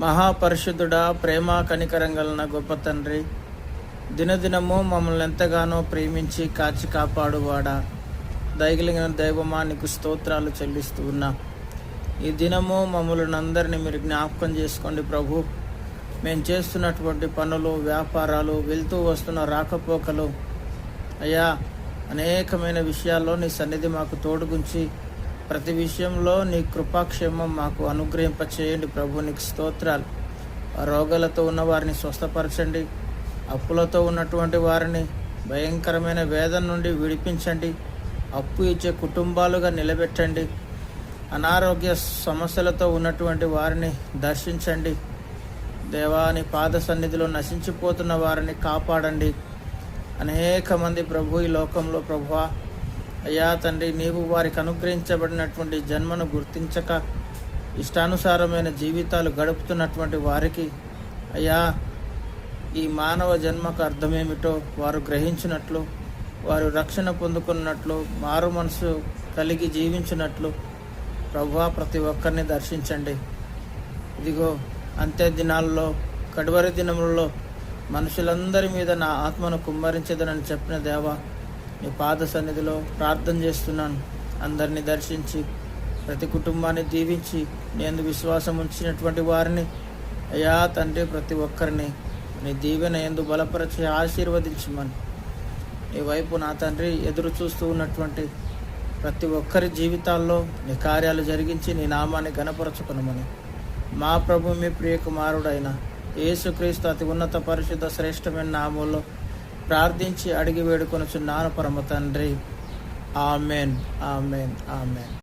మహాపరిశుద్ధుడా, ప్రేమ కనికరం గలన గొప్ప తండ్రి, దినదినము మమ్మల్ని ఎంతగానో ప్రేమించి కాచి కాపాడువాడా, దయగలిగిన దైవమా, నీకు స్తోత్రాలు చెల్లిస్తూ ఉన్నా. ఈ దినము మమ్మల్ని అందరినీ మీరు జ్ఞాపకం చేసుకోండి ప్రభు. మేము చేస్తున్నటువంటి పనులు, వ్యాపారాలు, వెళ్తూ వస్తున్న రాకపోకలు, అయ్యా అనేకమైన విషయాల్లో నీ సన్నిధి మాకు తోడుగుంచి ప్రతి విషయంలో నీ కృపాక్షేమం మాకు అనుగ్రహింపచేయండి ప్రభు. నీకు స్తోత్రాలు. రోగాలతో ఉన్న వారిని స్వస్థపరచండి, అప్పులతో ఉన్నటువంటి వారిని భయంకరమైన వేదన నుండి విడిపించండి, అప్పు ఇచ్చే కుటుంబాలుగా నిలబెట్టండి, అనారోగ్య సమస్యలతో ఉన్నటువంటి వారిని దర్శించండి దేవాని పాద సన్నిధిలో నశించిపోతున్న వారిని కాపాడండి. అనేక మంది ప్రభు ఈ లోకంలో ప్రభువా, అయ్యా తండ్రి, నీవు వారికి అనుగ్రహించబడినటువంటి జన్మను గుర్తించక ఇష్టానుసారమైన జీవితాలు గడుపుతున్నటువంటి వారికి అయ్యా ఈ మానవ జన్మకు అర్థమేమిటో వారు గ్రహించినట్లు, వారు రక్షణ పొందుకున్నట్లు, మారు మనసు కలిగి జీవించినట్లు ప్రభువా ప్రతి ఒక్కరిని దర్శించండి. ఇదిగో అంత్య దినాల్లో, కడవరి దినములలో మనుషులందరి మీద నా ఆత్మను కుమ్మరించదనని చెప్పిన దేవా, నీ పాద సన్నిధిలో ప్రార్థన చేస్తున్నాను. అందరినీ దర్శించి ప్రతి కుటుంబాన్ని దీవించి నేను విశ్వాసం ఉంచినటువంటి వారిని అయ్యా తండ్రి ప్రతి ఒక్కరిని నీ దీవెన యందు బలపరిచి ఆశీర్వదించమని నీ వైపు నా తండ్రి ఎదురు చూస్తూ ఉన్నటువంటి ప్రతి ఒక్కరి జీవితాల్లో నీ కార్యాలు జరిగించి నీ నామాన్ని ఘనపరచుకొనమని మా ప్రభు, మీ ప్రియ కుమారుడైన యేసుక్రీస్తు అతి ఉన్నత పరిశుద్ధ శ్రేష్టమైన నామంలో ప్రార్థించి అడిగి వేడుకొనుచున్నాను పరమ తండ్రి. Amen, amen, amen.